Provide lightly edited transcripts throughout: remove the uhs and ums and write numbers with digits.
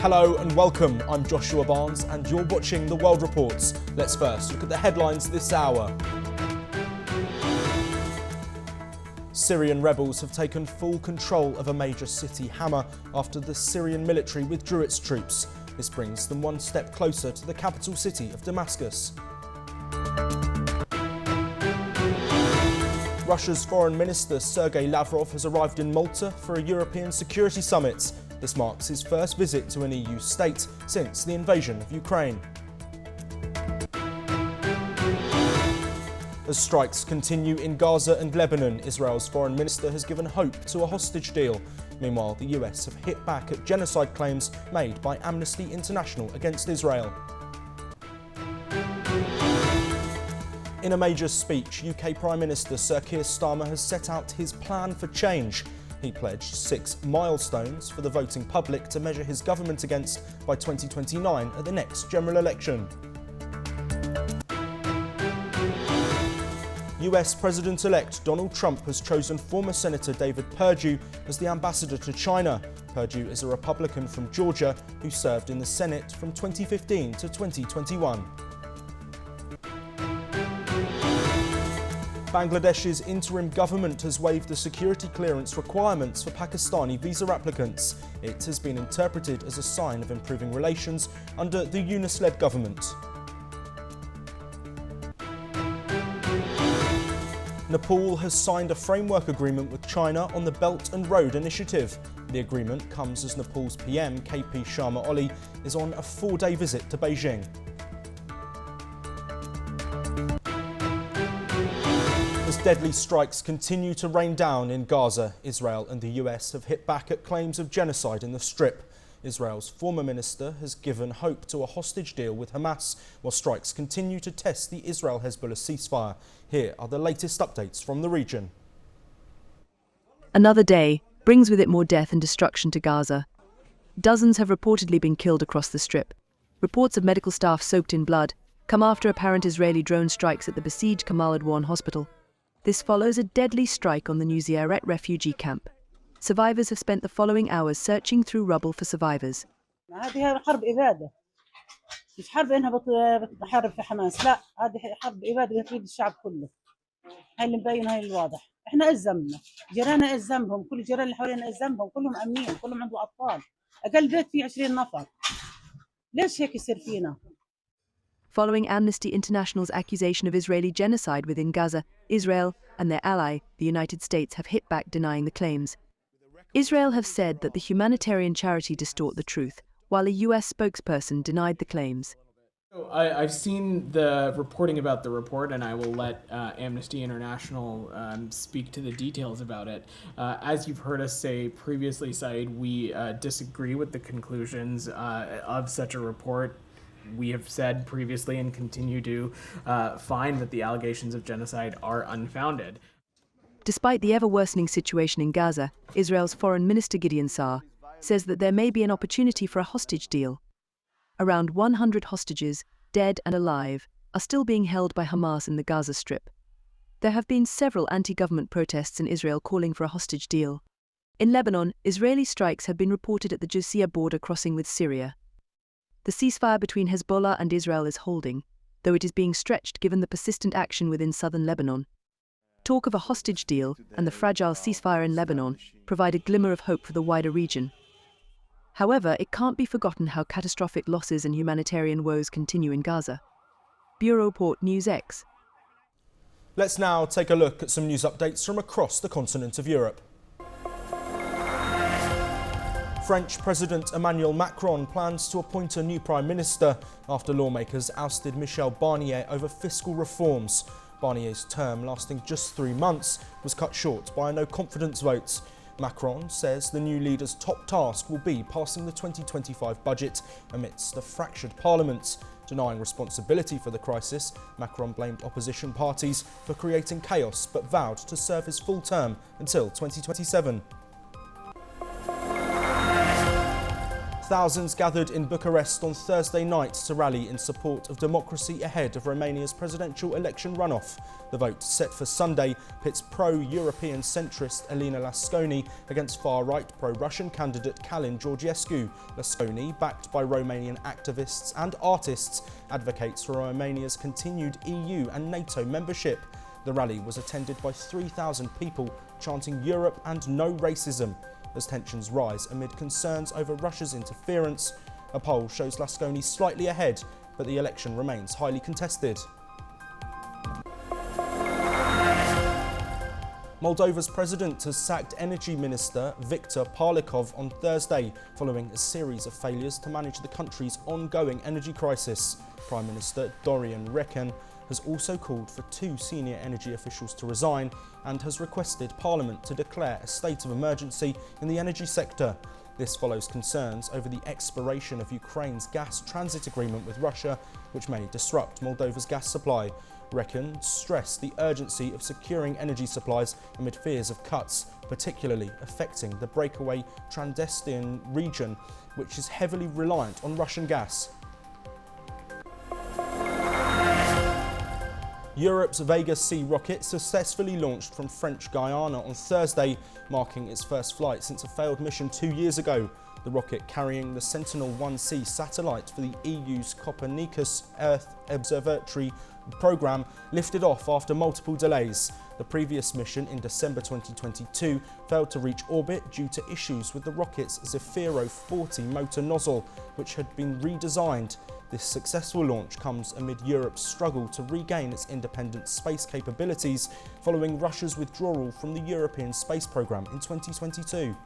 Hello and welcome, I'm Joshua Barnes and you're watching The World Reports. Let's first look at the headlines this hour. Syrian rebels have taken full control of a major city, Hama, after the Syrian military withdrew its troops. This brings them one step closer to the capital city of Damascus. Russia's Foreign Minister Sergei Lavrov has arrived in Malta for a European security summit. This marks his first visit to an EU state since the invasion of Ukraine. As strikes continue in Gaza and Lebanon, Israel's foreign minister has given hope to a hostage deal. Meanwhile, the US have hit back at genocide claims made by Amnesty International against Israel. In a major speech, UK Prime Minister Sir Keir Starmer has set out his plan for change. He pledged 6 milestones for the voting public to measure his government against by 2029 at the next general election. US President-elect Donald Trump has chosen former Senator David Perdue as the ambassador to China. Perdue is a Republican from Georgia who served in the Senate from 2015 to 2021. Bangladesh's interim government has waived the security clearance requirements for Pakistani visa applicants. It has been interpreted as a sign of improving relations under the Yunus-led government. Nepal has signed a framework agreement with China on the Belt and Road Initiative. The agreement comes as Nepal's PM, KP Sharma Oli, is on a 4-day visit to Beijing. As deadly strikes continue to rain down in Gaza, Israel and the US have hit back at claims of genocide in the Strip. Israel's former minister has given hope to a hostage deal with Hamas, while strikes continue to test the Israel-Hezbollah ceasefire. Here are the latest updates from the region. Another day brings with it more death and destruction to Gaza. Dozens have reportedly been killed across the Strip. Reports of medical staff soaked in blood come after apparent Israeli drone strikes at the besieged Kamal Adwan hospital. This follows a deadly strike on the New Ziyaret refugee camp. Survivors have spent the following hours searching through rubble for survivors. هذه حرب إبادة. مش حرب إنها بتحارب في حماس، لا هذه حرب إبادة تفيد الشعب كله. هاي اللي مبين هاي الواضح. إحنا إيش ذنبنا؟ جيراننا إيش ذنبهم؟ كل الجيران اللي حوالينا إيش ذنبهم؟ كلهم أمنين، كلهم عنده أطفال. أقل بيت فيه 20 نفر. ليش هيك يصير فينا؟ Following Amnesty International's accusation of Israeli genocide within Gaza, Israel and their ally, the United States, have hit back denying the claims. Israel have said that the humanitarian charity distort the truth, while a US spokesperson denied the claims. I've seen the reporting about the report, and I will let Amnesty International speak to the details about it. As you've heard us say previously, Saeed, we disagree with the conclusions of such a report. We have said previously and continue to find that the allegations of genocide are unfounded. Despite the ever-worsening situation in Gaza, Israel's Foreign Minister Gideon Saar says that there may be an opportunity for a hostage deal. Around 100 hostages, dead and alive, are still being held by Hamas in the Gaza Strip. There have been several anti-government protests in Israel calling for a hostage deal. In Lebanon, Israeli strikes have been reported at the Josiah border crossing with Syria. The ceasefire between Hezbollah and Israel is holding, though it is being stretched given the persistent action within southern Lebanon. Talk of a hostage deal and the fragile ceasefire in Lebanon provide a glimmer of hope for the wider region. However, it can't be forgotten how catastrophic losses and humanitarian woes continue in Gaza. Bureau Report NewsX. Let's now take a look at some news updates from across the continent of Europe. French President Emmanuel Macron plans to appoint a new Prime Minister after lawmakers ousted Michel Barnier over fiscal reforms. Barnier's term, lasting just 3 months, was cut short by a no-confidence vote. Macron says the new leader's top task will be passing the 2025 budget amidst a fractured parliament. Denying responsibility for the crisis, Macron blamed opposition parties for creating chaos but vowed to serve his full term until 2027. Thousands gathered in Bucharest on Thursday night to rally in support of democracy ahead of Romania's presidential election runoff. The vote, set for Sunday, pits pro-European centrist Elena Lasconi against far-right pro-Russian candidate Calin Georgescu. Lasconi, backed by Romanian activists and artists, advocates for Romania's continued EU and NATO membership. The rally was attended by 3,000 people chanting Europe and no racism, as tensions rise amid concerns over Russia's interference. A poll shows Lasconi slightly ahead, but the election remains highly contested. Moldova's president has sacked Energy Minister Victor Parlikov on Thursday, following a series of failures to manage the country's ongoing energy crisis. Prime Minister Dorian Recan has also called for 2 senior energy officials to resign and has requested Parliament to declare a state of emergency in the energy sector. This follows concerns over the expiration of Ukraine's gas transit agreement with Russia, which may disrupt Moldova's gas supply. Recan stressed the urgency of securing energy supplies amid fears of cuts, particularly affecting the breakaway Transnistrian region, which is heavily reliant on Russian gas. Europe's Vega C rocket successfully launched from French Guiana on Thursday, marking its first flight since a failed mission 2 years ago. The rocket, carrying the Sentinel-1C satellite for the EU's Copernicus Earth Observatory programme, lifted off after multiple delays. The previous mission in December 2022 failed to reach orbit due to issues with the rocket's Zefiro 40 motor nozzle, which had been redesigned. This successful launch comes amid Europe's struggle to regain its independent space capabilities following Russia's withdrawal from the European space programme in 2022.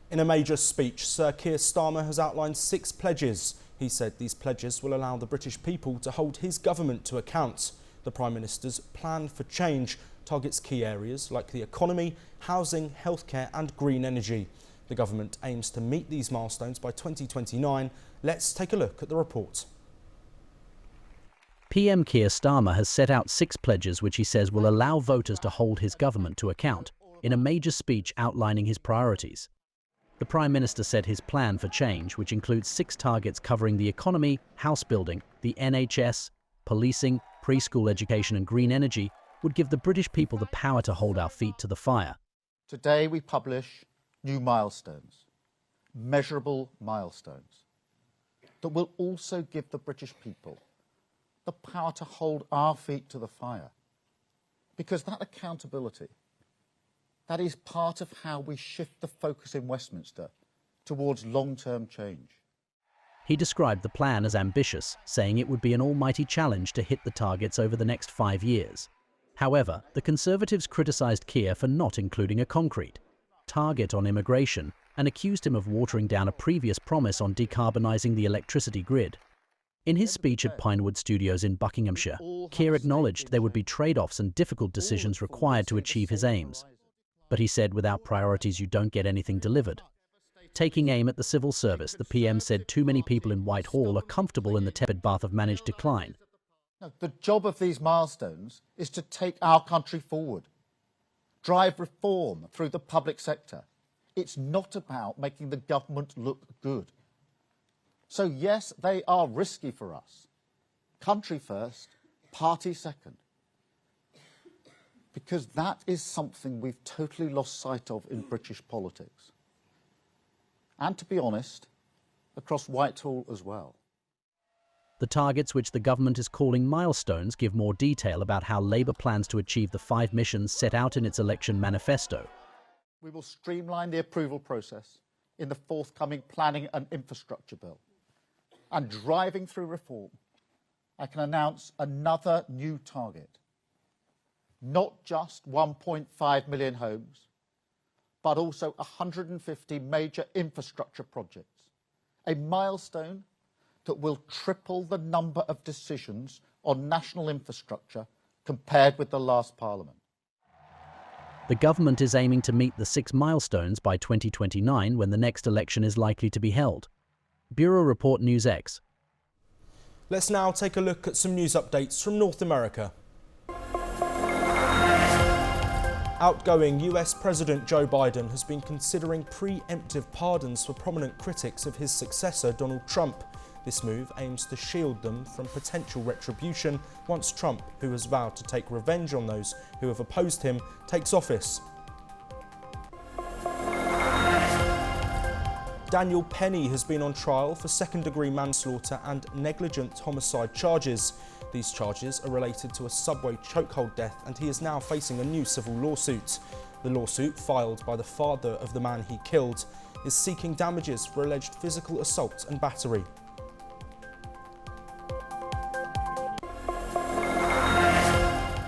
In a major speech, Sir Keir Starmer has outlined 6 pledges. He said these pledges will allow the British people to hold his government to account. The Prime Minister's plan for change targets key areas like the economy, housing, healthcare and green energy. The government aims to meet these milestones by 2029. Let's take a look at the report. PM Keir Starmer has set out 6 pledges which he says will allow voters to hold his government to account, in a major speech outlining his priorities. The Prime Minister said his plan for change, which includes 6 targets covering the economy, house building, the NHS, policing, preschool education and green energy, would give the British people the power to hold our feet to the fire. Today we publish new milestones, measurable milestones, that will also give the British people the power to hold our feet to the fire. Because that accountability, that is part of how we shift the focus in Westminster towards long-term change. He described the plan as ambitious, saying it would be an almighty challenge to hit the targets over the next 5 years. However, the Conservatives criticised Keir for not including a concrete target on immigration and accused him of watering down a previous promise on decarbonising the electricity grid. In his speech at Pinewood Studios in Buckinghamshire, Keir acknowledged there would be trade-offs and difficult decisions required to achieve his aims. But he said without priorities you don't get anything delivered. Taking aim at the civil service, the PM said too many people in Whitehall are comfortable in the tepid bath of managed decline. No, the job of these milestones is to take our country forward, drive reform through the public sector. It's not about making the government look good. So yes, they are risky for us. Country first, party second. Because that is something we've totally lost sight of in British politics. And to be honest, across Whitehall as well. The targets, which the government is calling milestones, give more detail about how Labour plans to achieve the 5 missions set out in its election manifesto. We will streamline the approval process in the forthcoming planning and infrastructure bill. And driving through reform, I can announce another new target. Not just 1.5 million homes, but also 150 major infrastructure projects. A milestone that will triple the number of decisions on national infrastructure compared with the last Parliament. The government is aiming to meet the 6 milestones by 2029, when the next election is likely to be held. Bureau Report NewsX. Let's now take a look at some news updates from North America. Outgoing US President Joe Biden has been considering preemptive pardons for prominent critics of his successor, Donald Trump. This move aims to shield them from potential retribution once Trump, who has vowed to take revenge on those who have opposed him, takes office. Daniel Penny has been on trial for second-degree manslaughter and negligent homicide charges. These charges are related to a subway chokehold death, and he is now facing a new civil lawsuit. The lawsuit, filed by the father of the man he killed, is seeking damages for alleged physical assault and battery.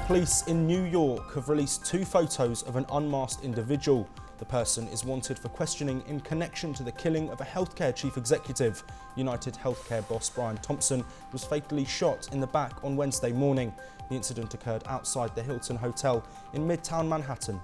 Police in New York have released 2 photos of an unmasked individual. The person is wanted for questioning in connection to the killing of a healthcare chief executive. United Healthcare boss Brian Thompson was fatally shot in the back on Wednesday morning. The incident occurred outside the Hilton Hotel in Midtown Manhattan.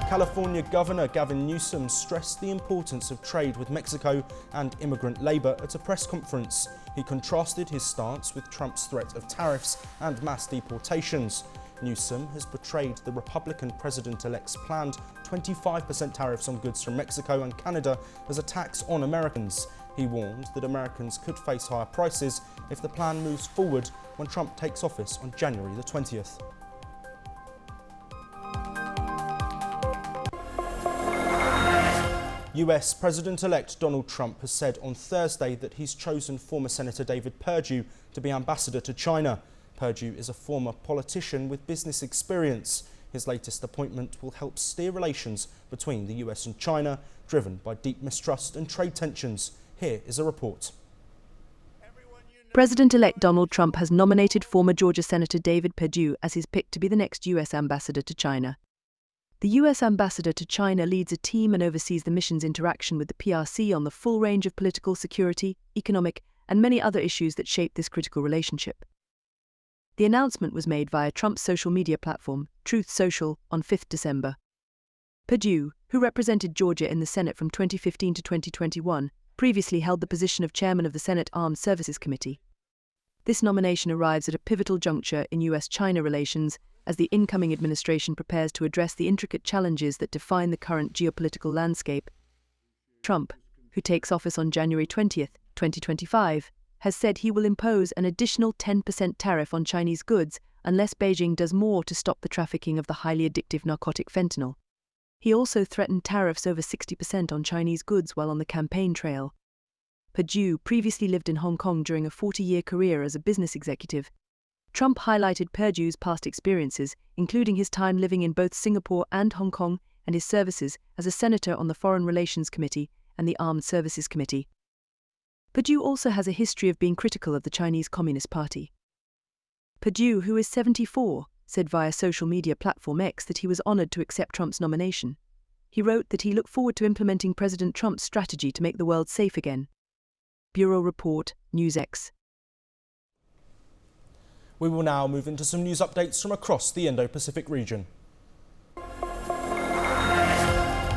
California Governor Gavin Newsom stressed the importance of trade with Mexico and immigrant labour at a press conference. He contrasted his stance with Trump's threat of tariffs and mass deportations. Newsom has portrayed the Republican president-elect's planned 25% tariffs on goods from Mexico and Canada as a tax on Americans. He warned that Americans could face higher prices if the plan moves forward when Trump takes office on January the 20th. US President-elect Donald Trump has said on Thursday that he's chosen former Senator David Perdue to be ambassador to China. Perdue is a former politician with business experience. His latest appointment will help steer relations between the US and China, driven by deep mistrust and trade tensions. Here is a report. President-elect Donald Trump has nominated former Georgia Senator David Perdue as his pick to be the next US ambassador to China. The US ambassador to China leads a team and oversees the mission's interaction with the PRC on the full range of political, security, economic, and many other issues that shape this critical relationship. The announcement was made via Trump's social media platform, Truth Social, on 5 December. Perdue, who represented Georgia in the Senate from 2015 to 2021, previously held the position of chairman of the Senate Armed Services Committee. This nomination arrives at a pivotal juncture in US-China relations as the incoming administration prepares to address the intricate challenges that define the current geopolitical landscape. Trump, who takes office on January 20, 2025, has said he will impose an additional 10% tariff on Chinese goods unless Beijing does more to stop the trafficking of the highly addictive narcotic fentanyl. He also threatened tariffs over 60% on Chinese goods while on the campaign trail. Perdue previously lived in Hong Kong during a 40-year career as a business executive. Trump highlighted Perdue's past experiences, including his time living in both Singapore and Hong Kong and his services as a senator on the Foreign Relations Committee and the Armed Services Committee. Perdue also has a history of being critical of the Chinese Communist Party. Perdue, who is 74, said via social media platform X that he was honored to accept Trump's nomination. He wrote that he looked forward to implementing President Trump's strategy to make the world safe again. Bureau Report, NewsX. We will now move into some news updates from across the Indo-Pacific region.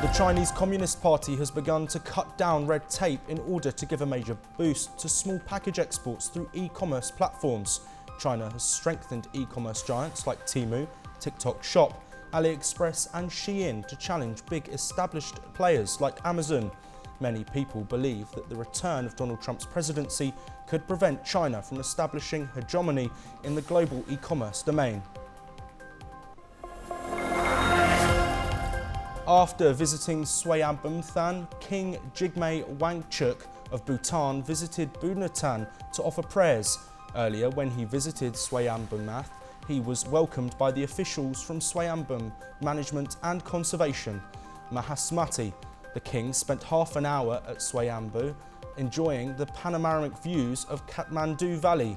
The Chinese Communist Party has begun to cut down red tape in order to give a major boost to small package exports through e-commerce platforms. China has strengthened e-commerce giants like Temu, TikTok Shop, AliExpress and Shein to challenge big established players like Amazon. Many people believe that the return of Donald Trump's presidency could prevent China from establishing hegemony in the global e-commerce domain. After visiting Swayanbhumthan, King Jigme Wangchuk of Bhutan visited Bhutan to offer prayers. Earlier, when he visited Swayanbhumthan, he was welcomed by the officials from Swayanbhum Management and Conservation. Mahasmati, the king, spent half an hour at Swayambhu enjoying the panoramic views of Kathmandu Valley.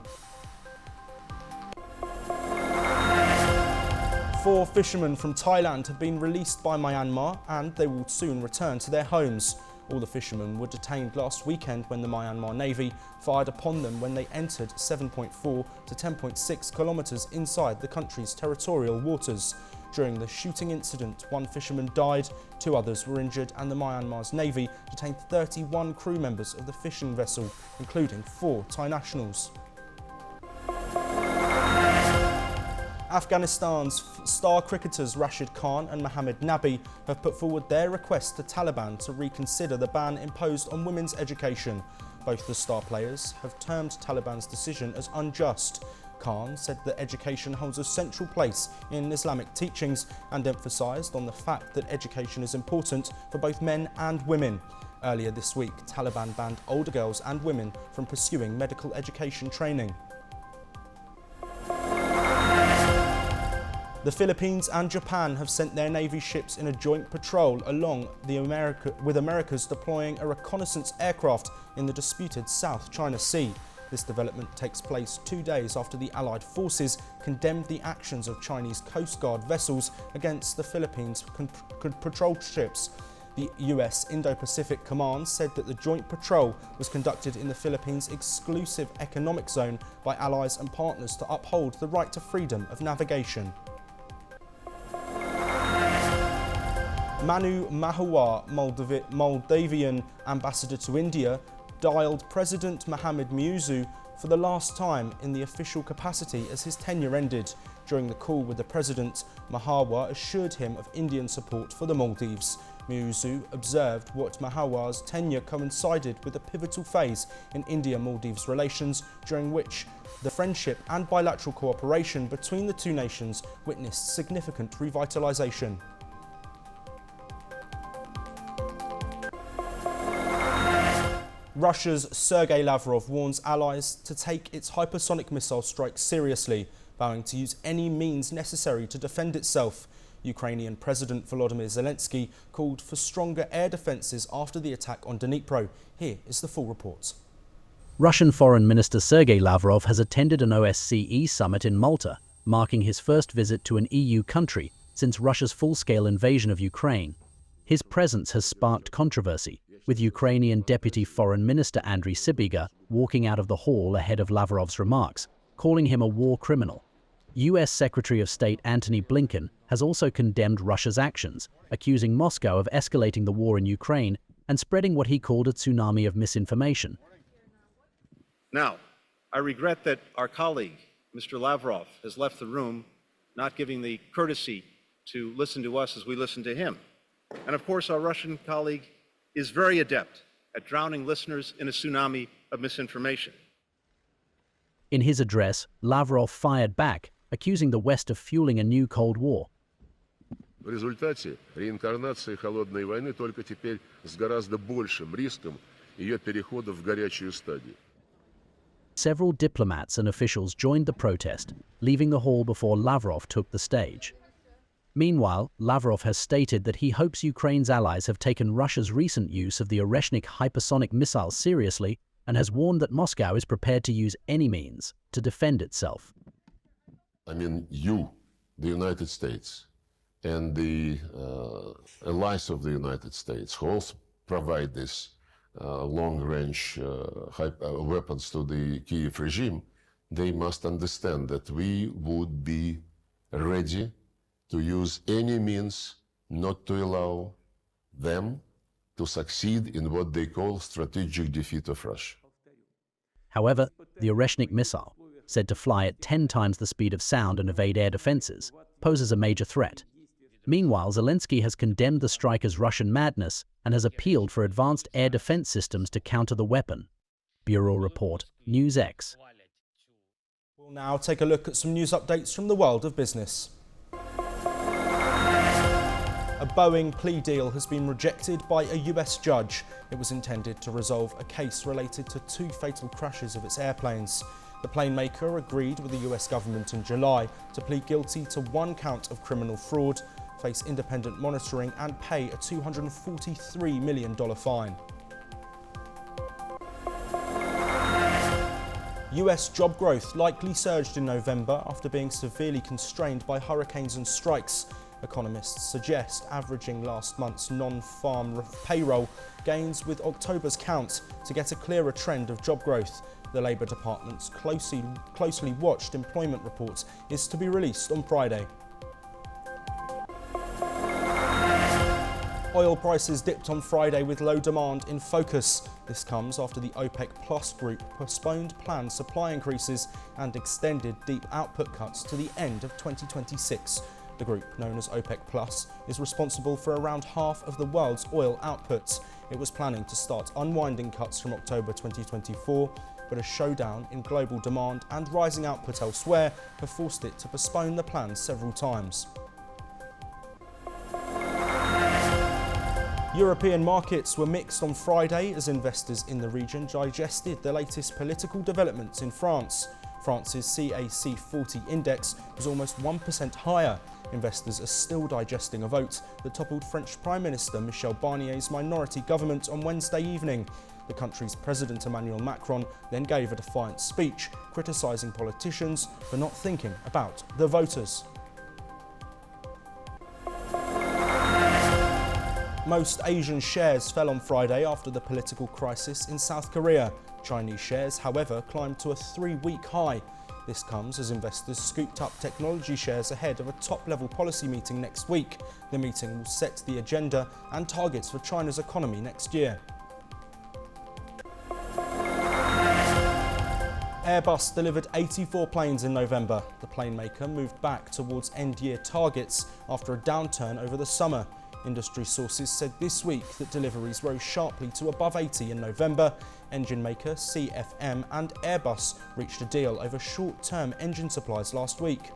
4 fishermen from Thailand have been released by Myanmar and they will soon return to their homes. All the fishermen were detained last weekend when the Myanmar Navy fired upon them when they entered 7.4 to 10.6 kilometres inside the country's territorial waters. During the shooting incident, 1 fisherman died, 2 others were injured, and the Myanmar's Navy detained 31 crew members of the fishing vessel, including 4 Thai nationals. Afghanistan's star cricketers Rashid Khan and Mohammed Nabi have put forward their request to Taliban to reconsider the ban imposed on women's education. Both the star players have termed Taliban's decision as unjust. Khan said that education holds a central place in Islamic teachings and emphasised on the fact that education is important for both men and women. Earlier this week, Taliban banned older girls and women from pursuing medical education training. The Philippines and Japan have sent their Navy ships in a joint patrol along with America's deploying a reconnaissance aircraft in the disputed South China Sea. This development takes place 2 days after the Allied forces condemned the actions of Chinese Coast Guard vessels against the Philippines' patrol ships. The US Indo-Pacific Command said that the joint patrol was conducted in the Philippines' exclusive economic zone by allies and partners to uphold the right to freedom of navigation. Manu Mahuwa, Moldavian ambassador to India, dialed President Mohamed Muizzu for the last time in the official capacity as his tenure ended. During the call with the president, Mahawa assured him of Indian support for the Maldives. Muizzu observed what Mahawa's tenure coincided with a pivotal phase in India-Maldives relations, during which the friendship and bilateral cooperation between the two nations witnessed significant revitalization. Russia's Sergei Lavrov warns allies to take its hypersonic missile strikes seriously, vowing to use any means necessary to defend itself. Ukrainian President Volodymyr Zelensky called for stronger air defences after the attack on Dnipro. Here is the full report. Russian Foreign Minister Sergei Lavrov has attended an OSCE summit in Malta, marking his first visit to an EU country since Russia's full-scale invasion of Ukraine. His presence has sparked controversy, with Ukrainian Deputy Foreign Minister Andriy Sybiga walking out of the hall ahead of Lavrov's remarks, calling him a war criminal. US Secretary of State Antony Blinken has also condemned Russia's actions, accusing Moscow of escalating the war in Ukraine and spreading what he called a tsunami of misinformation. Now, I regret that our colleague, Mr. Lavrov, has left the room, not giving the courtesy to listen to us as we listen to him. And of course, our Russian colleague is very adept at drowning listeners in a tsunami of misinformation. In his address, Lavrov fired back, accusing the West of fueling a new Cold War. В результате реинкарнация холодной войны только теперь с гораздо большим риском ее перехода в горячую стадию. Several diplomats and officials joined the protest, leaving the hall before Lavrov took the stage. Meanwhile, Lavrov has stated that he hopes Ukraine's allies have taken Russia's recent use of the Oreshnik hypersonic missile seriously and has warned that Moscow is prepared to use any means to defend itself. I mean, you, the United States, and the allies of the United States who also provide this long-range weapons to the Kyiv regime, they must understand that we would be ready to use any means not to allow them to succeed in what they call strategic defeat of Russia. However, the Oreshnik missile, said to fly at 10 times the speed of sound and evade air defenses, poses a major threat. Meanwhile, Zelensky has condemned the strike as Russian madness and has appealed for advanced air defense systems to counter the weapon. Bureau Report, NewsX. We'll now take a look at some news updates from the world of business. A Boeing plea deal has been rejected by a US judge. It was intended to resolve a case related to 2 fatal crashes of its airplanes. The plane maker agreed with the US government in July to plead guilty to 1 count of criminal fraud, face independent monitoring and pay a $243 million fine. US job growth likely surged in November after being severely constrained by hurricanes and strikes. Economists suggest averaging last month's non-farm payroll gains with October's count to get a clearer trend of job growth. The Labour Department's closely watched employment report is to be released on Friday. Oil prices dipped on Friday with low demand in focus. This comes after the OPEC Plus group postponed planned supply increases and extended deep output cuts to the end of 2026. The group, known as OPEC Plus, is responsible for around half of the world's oil output. It was planning to start unwinding cuts from October 2024, but a showdown in global demand and rising output elsewhere have forced it to postpone the plans several times. European markets were mixed on Friday as investors in the region digested the latest political developments in France. France's CAC 40 index was almost 1% higher. Investors are still digesting a vote that toppled French Prime Minister Michel Barnier's minority government on Wednesday evening. The country's President Emmanuel Macron then gave a defiant speech, criticising politicians for not thinking about the voters. Most Asian shares fell on Friday after the political crisis in South Korea. Chinese shares, however, climbed to a 3-week high. This comes as investors scooped up technology shares ahead of a top-level policy meeting next week. The meeting will set the agenda and targets for China's economy next year. Airbus delivered 84 planes in November. The plane maker moved back towards end-year targets after a downturn over the summer. Industry sources said this week that deliveries rose sharply to above 80 in November. Engine maker CFM and Airbus reached a deal over short-term engine supplies last week.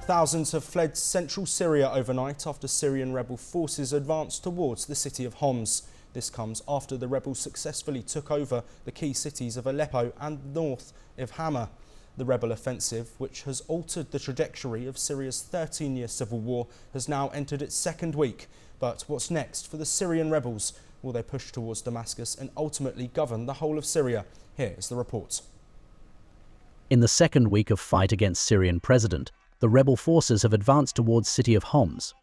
Thousands have fled central Syria overnight after Syrian rebel forces advanced towards the city of Homs. This comes after the rebels successfully took over the key cities of Aleppo and north of Hama. The rebel offensive, which has altered the trajectory of Syria's 13-year civil war, has now entered its second week. But what's next for the Syrian rebels? Will they push towards Damascus and ultimately govern the whole of Syria? Here is the report. In the second week of fight against Syrian president, the rebel forces have advanced towards city of Homs.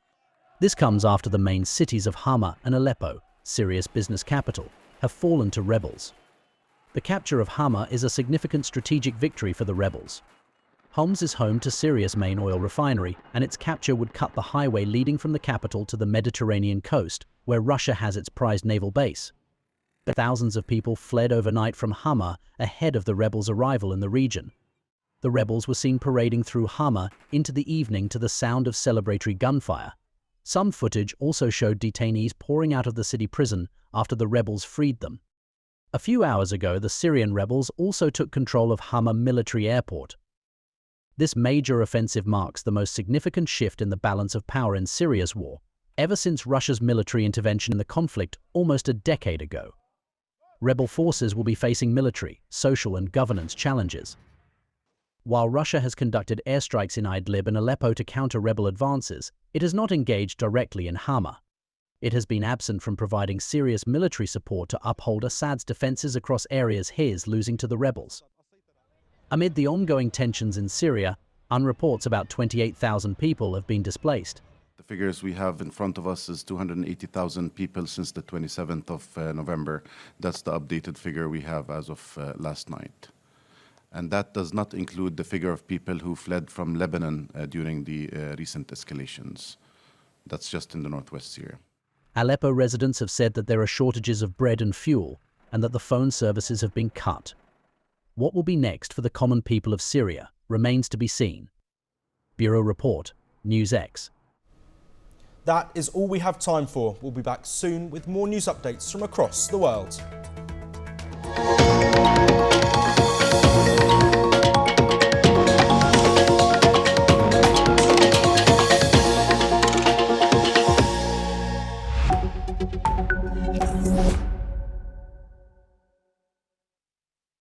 This comes after the main cities of Hama and Aleppo, Syria's business capital, have fallen to rebels. The capture of Hama is a significant strategic victory for the rebels. Homs is home to Syria's main oil refinery, and its capture would cut the highway leading from the capital to the Mediterranean coast, where Russia has its prized naval base. Thousands of people fled overnight from Hama ahead of the rebels' arrival in the region. The rebels were seen parading through Hama into the evening to the sound of celebratory gunfire. Some footage also showed detainees pouring out of the city prison after the rebels freed them. A few hours ago, the Syrian rebels also took control of Hama military airport. This major offensive marks the most significant shift in the balance of power in Syria's war, ever since Russia's military intervention in the conflict almost a decade ago. Rebel forces will be facing military, social and governance challenges. While Russia has conducted airstrikes in Idlib and Aleppo to counter rebel advances, it has not engaged directly in Hama. It has been absent from providing serious military support to uphold Assad's defenses across areas he's losing to the rebels. Amid the ongoing tensions in Syria, reports about 28,000 people have been displaced. The figures we have in front of us is 280,000 people since the 27th of November. That's the updated figure we have as of last night. And that does not include the figure of people who fled from Lebanon during the recent escalations. That's just in the northwest Syria. Aleppo residents have said that there are shortages of bread and fuel, and that the phone services have been cut. What will be next for the common people of Syria remains to be seen. Bureau Report, NewsX. That is all we have time for. We'll be back soon with more news updates from across the world.